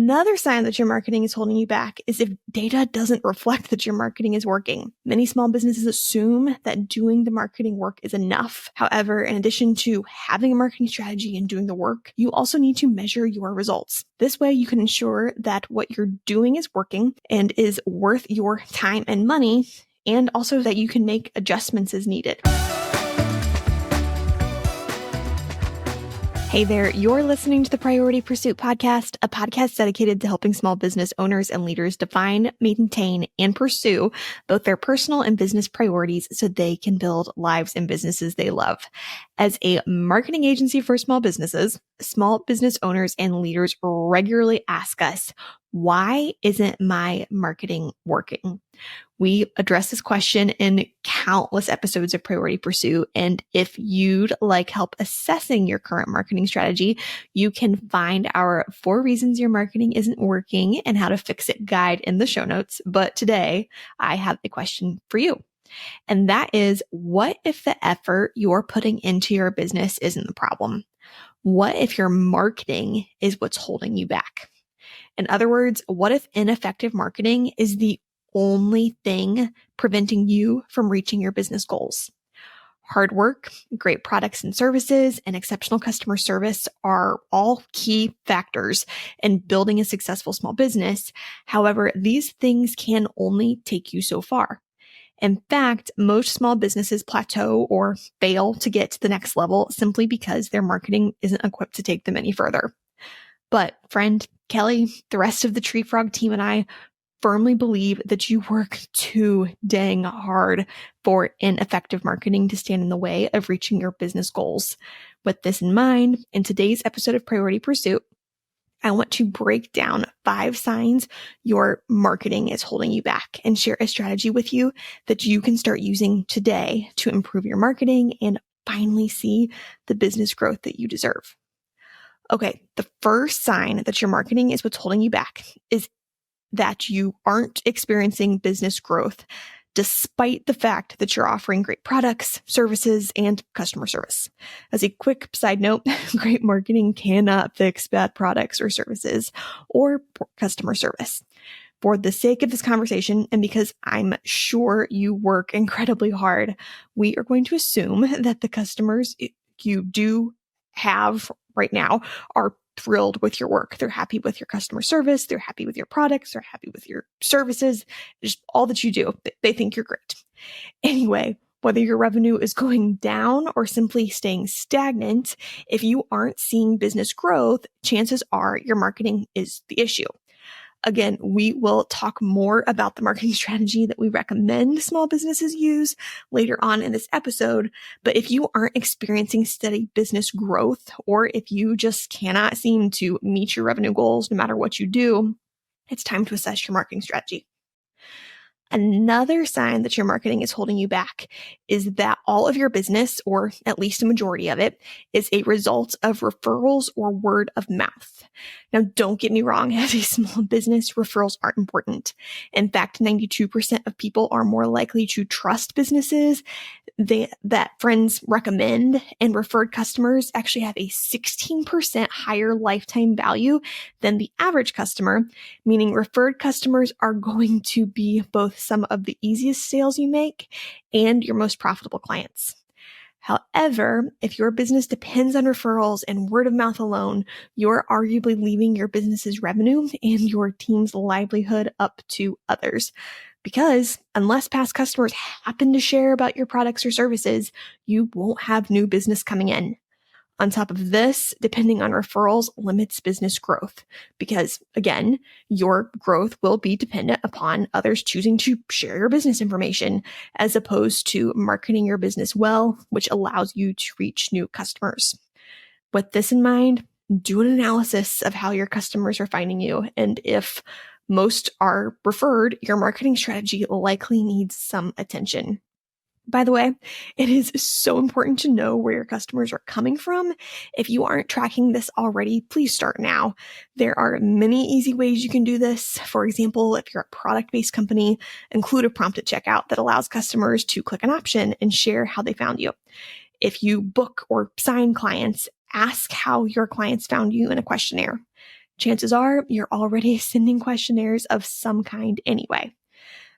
Another sign that your marketing is holding you back is if data doesn't reflect that your marketing is working. Many small businesses assume that doing the marketing work is enough. However, in addition to having a marketing strategy and doing the work, you also need to measure your results. This way, you can ensure that what you're doing is working and is worth your time and money, and also that you can make adjustments as needed. Hey there, you're listening to the Priority Pursuit Podcast, a podcast dedicated to helping small business owners and leaders define, maintain, and pursue both their personal and business priorities so they can build lives and businesses they love. As a marketing agency for small businesses, small business owners and leaders regularly ask us, why isn't my marketing working? We address this question in countless episodes of Priority Pursuit. And if you'd like help assessing your current marketing strategy, you can find our 4 reasons your marketing isn't working and how to fix it guide in the show notes. But today I have a question for you. And that is, what if the effort you're putting into your business isn't the problem? What if your marketing is what's holding you back? In other words, what if ineffective marketing is the only thing preventing you from reaching your business goals? Hard work, great products and services, and exceptional customer service are all key factors in building a successful small business. However, these things can only take you so far. In fact, most small businesses plateau or fail to get to the next level simply because their marketing isn't equipped to take them any further. But friend, Kelly, the rest of the Tree Frog team and I firmly believe that you work too dang hard for ineffective marketing to stand in the way of reaching your business goals. With this in mind, in today's episode of Priority Pursuit, I want to break down 5 signs your marketing is holding you back and share a strategy with you that you can start using today to improve your marketing and finally see the business growth that you deserve. Okay, the first sign that your marketing is what's holding you back is that you aren't experiencing business growth despite the fact that you're offering great products, services, and customer service. As a quick side note, great marketing cannot fix bad products or services or customer service. For the sake of this conversation, and because I'm sure you work incredibly hard, we are going to assume that the customers you do have right now are thrilled with your work. They're happy with your customer service. They're happy with your products. They're happy with your services, just all that you do. They think you're great. Anyway, whether your revenue is going down or simply staying stagnant, if you aren't seeing business growth, chances are your marketing is the issue. Again, we will talk more about the marketing strategy that we recommend small businesses use later on in this episode. But if you aren't experiencing steady business growth, or if you just cannot seem to meet your revenue goals no matter what you do, it's time to assess your marketing strategy. Another sign that your marketing is holding you back is that all of your business, or at least a majority of it, is a result of referrals or word of mouth. Now, don't get me wrong, as a small business, referrals aren't important. In fact, 92% of people are more likely to trust businesses that friends recommend, and referred customers actually have a 16% higher lifetime value than the average customer, meaning referred customers are going to be both some of the easiest sales you make and your most profitable clients. However, if your business depends on referrals and word of mouth alone, you're arguably leaving your business's revenue and your team's livelihood up to others. Because unless past customers happen to share about your products or services, you won't have new business coming in. On top of this, depending on referrals limits business growth because, again, your growth will be dependent upon others choosing to share your business information as opposed to marketing your business well, which allows you to reach new customers. With this in mind, do an analysis of how your customers are finding you, and if most are referred, your marketing strategy likely needs some attention. By the way, it is so important to know where your customers are coming from. If you aren't tracking this already, please start now. There are many easy ways you can do this. For example, if you're a product-based company, include a prompt at checkout that allows customers to click an option and share how they found you. If you book or sign clients, ask how your clients found you in a questionnaire. chances are you're already sending questionnaires of some kind anyway.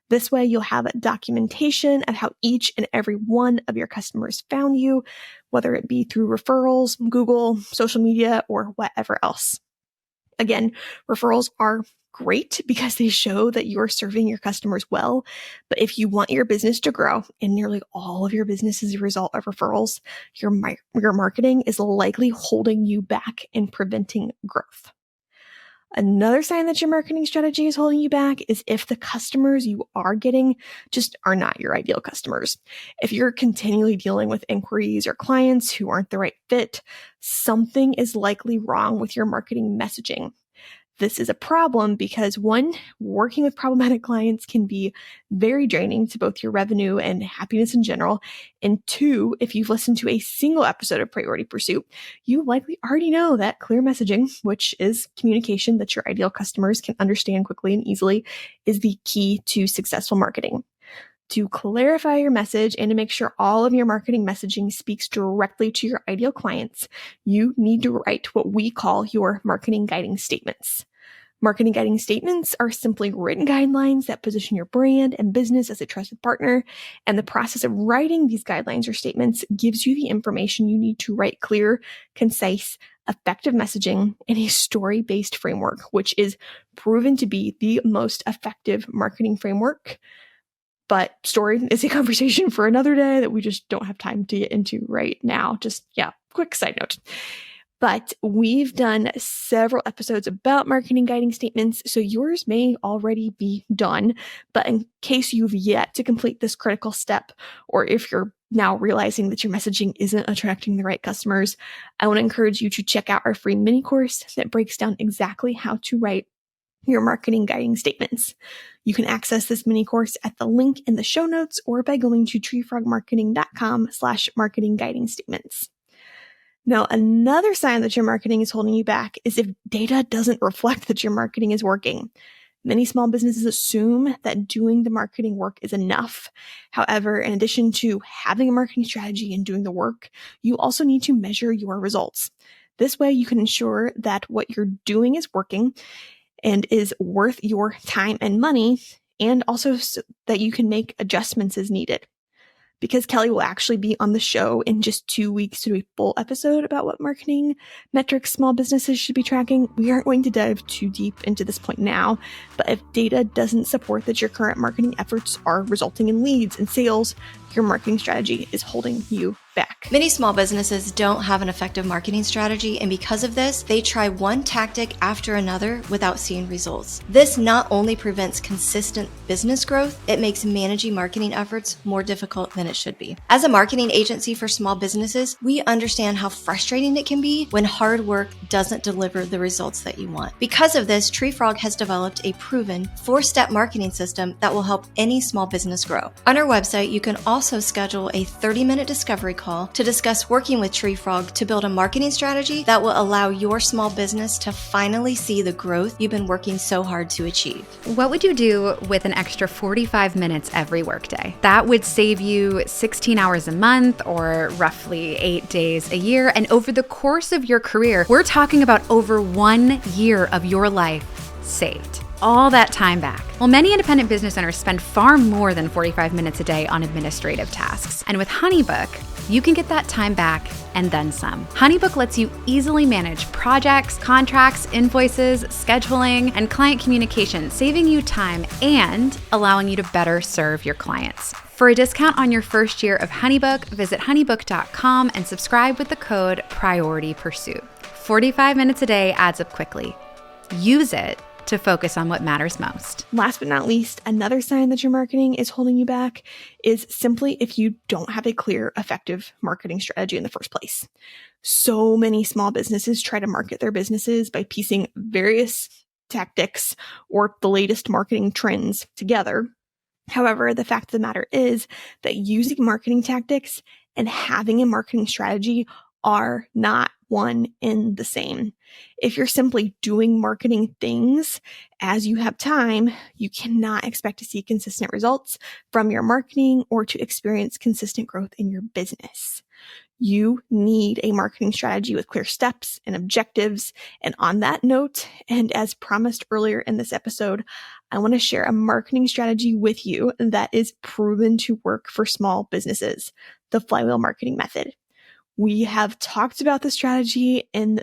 This way, you'll have documentation of how each and every one of your customers found you, whether it be through referrals, Google, social media, or whatever else. Again, referrals are great because they show that you're serving your customers well. But if you want your business to grow, and nearly all of your business is a result of referrals, your marketing is likely holding you back and preventing growth. Another sign that your marketing strategy is holding you back is if the customers you are getting just are not your ideal customers. If you're continually dealing with inquiries or clients who aren't the right fit, something is likely wrong with your marketing messaging. This is a problem because one, working with problematic clients can be very draining to both your revenue and happiness in general. And two, if you've listened to a single episode of Priority Pursuit, you likely already know that clear messaging, which is communication that your ideal customers can understand quickly and easily, is the key to successful marketing. To clarify your message and to make sure all of your marketing messaging speaks directly to your ideal clients, you need to write what we call your marketing guiding statements. Marketing guiding statements are simply written guidelines that position your brand and business as a trusted partner. And the process of writing these guidelines or statements gives you the information you need to write clear, concise, effective messaging in a story-based framework, which is proven to be the most effective marketing framework. But story is a conversation for another day that we just don't have time to get into right now. Quick side note. But we've done several episodes about marketing guiding statements, so yours may already be done. But in case you've yet to complete this critical step, or if you're now realizing that your messaging isn't attracting the right customers, I want to encourage you to check out our free mini course that breaks down exactly how to write your marketing guiding statements. You can access this mini course at the link in the show notes or by going to treefrogmarketing.com/marketing guiding statements. Now, another sign that your marketing is holding you back is if data doesn't reflect that your marketing is working. Many small businesses assume that doing the marketing work is enough. However, in addition to having a marketing strategy and doing the work, you also need to measure your results. This way, you can ensure that what you're doing is working and is worth your time and money, and also so that you can make adjustments as needed. Because Kelly will actually be on the show in just 2 weeks to do a full episode about what marketing metrics small businesses should be tracking, we aren't going to dive too deep into this point now. But if data doesn't support that your current marketing efforts are resulting in leads and sales, your marketing strategy is holding you back. Many small businesses don't have an effective marketing strategy, and because of this, they try one tactic after another without seeing results. This not only prevents consistent business growth, it makes managing marketing efforts more difficult than it should be. As a marketing agency for small businesses, we understand how frustrating it can be when hard work doesn't deliver the results that you want. Because of this, TreeFrog has developed a proven 4-step marketing system that will help any small business grow. On our website, you can also schedule a 30-minute discovery call to discuss working with TreeFrog to build a marketing strategy that will allow your small business to finally see the growth you've been working so hard to achieve. What would you do with an extra 45 minutes every workday? That would save you 16 hours a month or roughly 8 days a year. And over the course of your career, we're talking about over 1 year of your life saved. All that time back. Well, many independent business owners spend far more than 45 minutes a day on administrative tasks. And with HoneyBook, you can get that time back and then some. HoneyBook lets you easily manage projects, contracts, invoices, scheduling, and client communication, saving you time and allowing you to better serve your clients. For a discount on your first year of HoneyBook, visit honeybook.com and subscribe with the code PriorityPursuit. 45 minutes a day adds up quickly. Use it to focus on what matters most. Last but not least, another sign that your marketing is holding you back is simply if you don't have a clear, effective marketing strategy in the first place. So many small businesses try to market their businesses by piecing various tactics or the latest marketing trends together. However, the fact of the matter is that using marketing tactics and having a marketing strategy are not one and the same. If you're simply doing marketing things as you have time, you cannot expect to see consistent results from your marketing or to experience consistent growth in your business. You need a marketing strategy with clear steps and objectives. And on that note, and as promised earlier in this episode, I want to share a marketing strategy with you that is proven to work for small businesses, the Flywheel marketing method. We have talked about the strategy on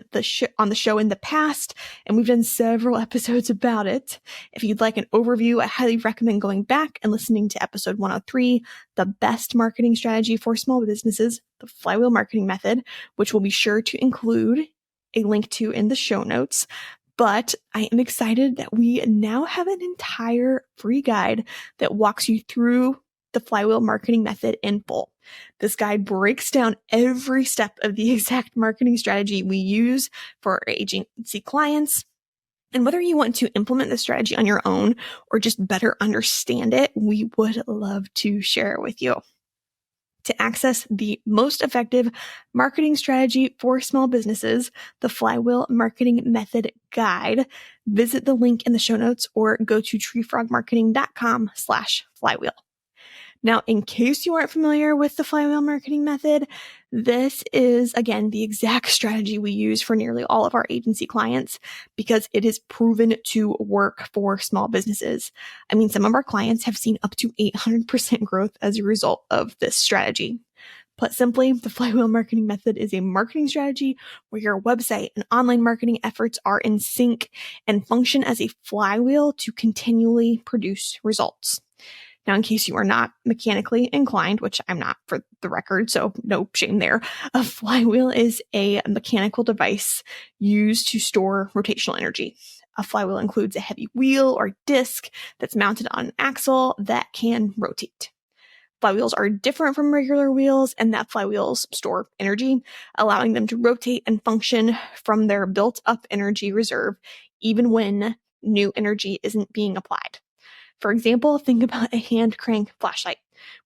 the show in the past, and we've done several episodes about it. If you'd like an overview, I highly recommend going back and listening to episode 103, the best marketing strategy for small businesses, the Flywheel marketing method, which we'll be sure to include a link to in the show notes. But I am excited that we now have an entire free guide that walks you through the Flywheel marketing method in full. This guide breaks down every step of the exact marketing strategy we use for our agency clients. And whether you want to implement the strategy on your own or just better understand it, we would love to share it with you. To access the most effective marketing strategy for small businesses, the Flywheel Marketing Method Guide, visit the link in the show notes or go to treefrogmarketing.com/flywheel. Now, in case you aren't familiar with the Flywheel marketing method, this is, again, the exact strategy we use for nearly all of our agency clients because it is proven to work for small businesses. I mean, some of our clients have seen up to 800% growth as a result of this strategy. Put simply, the Flywheel marketing method is a marketing strategy where your website and online marketing efforts are in sync and function as a flywheel to continually produce results. Now, in case you are not mechanically inclined, which I'm not for the record, so no shame there, a flywheel is a mechanical device used to store rotational energy. A flywheel includes a heavy wheel or disc that's mounted on an axle that can rotate. Flywheels are different from regular wheels in that flywheels store energy, allowing them to rotate and function from their built-up energy reserve, even when new energy isn't being applied. For example, think about a hand crank flashlight.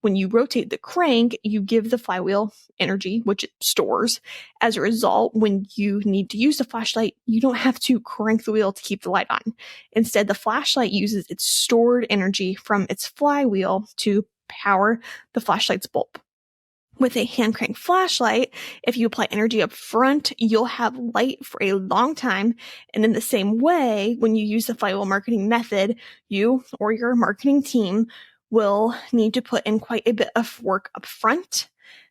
When you rotate the crank, you give the flywheel energy, which it stores. As a result, when you need to use the flashlight, you don't have to crank the wheel to keep the light on. Instead, the flashlight uses its stored energy from its flywheel to power the flashlight's bulb. With a hand crank flashlight, if you apply energy up front, you'll have light for a long time. And in the same way, when you use the Flywheel marketing method, you or your marketing team will need to put in quite a bit of work up front.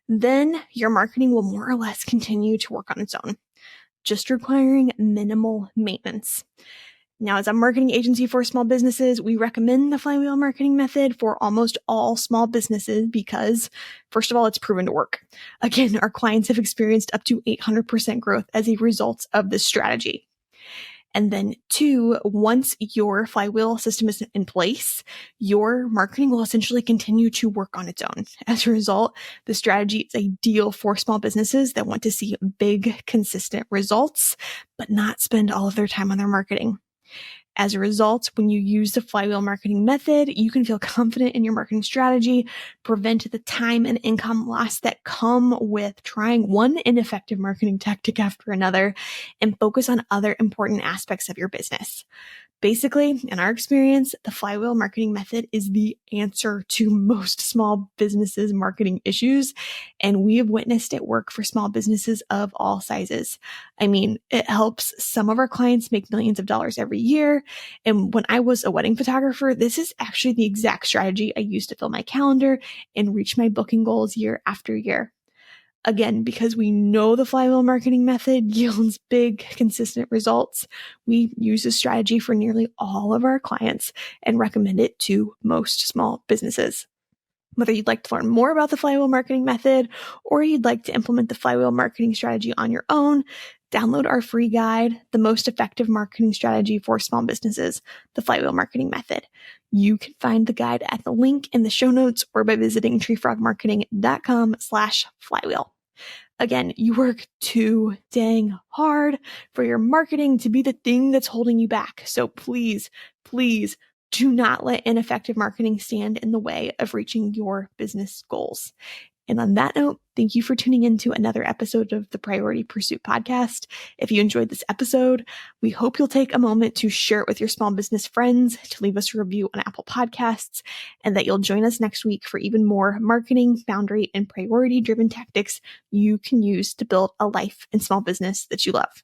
Then your marketing will more or less continue to work on its own, just requiring minimal maintenance. Now, as a marketing agency for small businesses, we recommend the Flywheel marketing method for almost all small businesses because, first of all, it's proven to work. Again, our clients have experienced up to 800% growth as a result of this strategy. And then two, once your flywheel system is in place, your marketing will essentially continue to work on its own. As a result, the strategy is ideal for small businesses that want to see big, consistent results, but not spend all of their time on their marketing. As a result, when you use the Flywheel marketing method, you can feel confident in your marketing strategy, prevent the time and income loss that come with trying one ineffective marketing tactic after another, and focus on other important aspects of your business. Basically, in our experience, the Flywheel marketing method is the answer to most small businesses' marketing issues, and we have witnessed it work for small businesses of all sizes. I mean, it helps some of our clients make millions of dollars every year, and when I was a wedding photographer, this is actually the exact strategy I used to fill my calendar and reach my booking goals year after year. Again, because we know the Flywheel marketing method yields big, consistent results, we use this strategy for nearly all of our clients and recommend it to most small businesses. Whether you'd like to learn more about the Flywheel marketing method or you'd like to implement the Flywheel marketing strategy on your own, download our free guide, The Most Effective Marketing Strategy for Small Businesses, the Flywheel marketing method. You can find the guide at the link in the show notes or by visiting treefrogmarketing.com/flywheel. Again, you work too dang hard for your marketing to be the thing that's holding you back. So please, please do not let ineffective marketing stand in the way of reaching your business goals. And on that note, thank you for tuning in to another episode of the Priority Pursuit podcast. If you enjoyed this episode, we hope you'll take a moment to share it with your small business friends, to leave us a review on Apple Podcasts, and that you'll join us next week for even more marketing, boundary, and priority-driven tactics you can use to build a life and small business that you love.